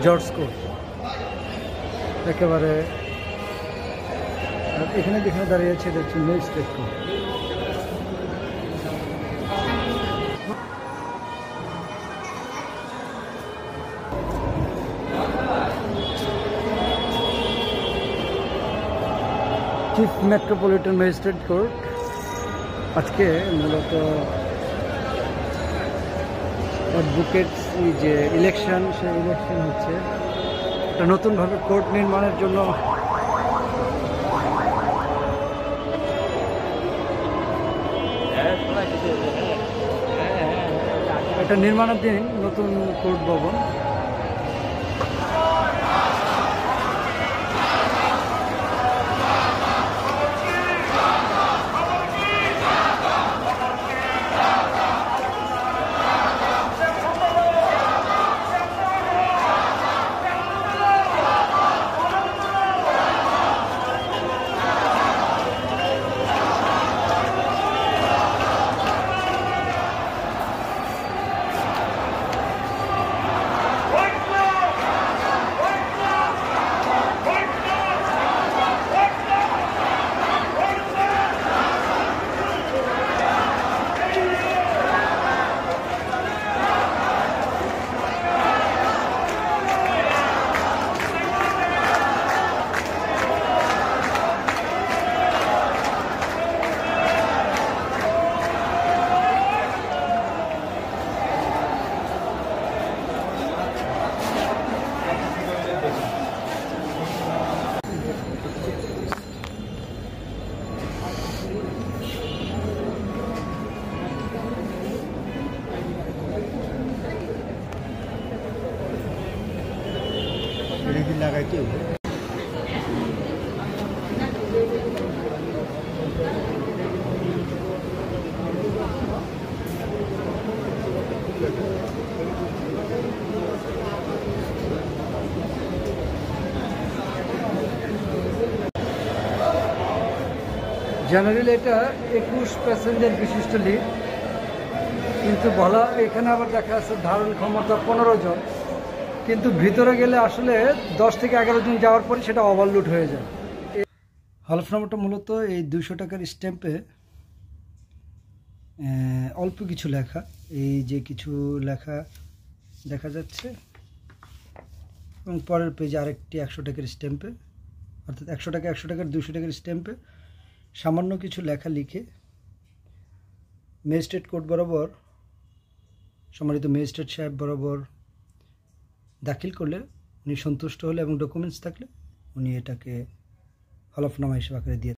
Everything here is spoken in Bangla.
জর্জ কোর্ট একেবারে। আর এখানে যেখানে দাঁড়িয়েছে এটা হচ্ছে magistrate court. Chief metropolitan magistrate court. আজকে মূলত অ্যাডভোকেটস যে ইলেকশন, সেই ইলেকশন হচ্ছে। একটা নতুনভাবে কোর্ট নির্মাণের জন্য এটা নির্মাণাধীন নতুন কোর্ট ভবন। লাগাইতে হবে। জেনারেলি এটা 21 প্যাসেঞ্জার বিশিষ্ট লিফট, কিন্তু বলা এখানে আবার দেখা যাচ্ছে ধারণ ক্ষমতা 15 জন, কিন্তু ভিতরে গেলে আসলে 10 থেকে 11 জন যাওয়ার পরে সেটা ওভারলোড হয়ে যায়। হলফনামাটা মূলত এই 200 টাকার স্ট্যাম্পে অল্প কিছু লেখা, এই যে কিছু লেখা দেখা যাচ্ছে, এবং পরের পেজে আরেকটি 100 টাকার স্ট্যাম্পে, অর্থাৎ 100 টাকার 200 টাকার স্ট্যাম্পে সামান্য কিছু লেখা লিখে ম্যাজিস্ট্রেট কোর্ট বরাবর, সম্মানিত ম্যাজিস্ট্রেট সাহেব বরাবর দাখিল করলে উনি সন্তুষ্ট হলে এবং ডকুমেন্টস থাকলে উনি এটাকে হলফনামা হিসেবে আকারে দিয়ে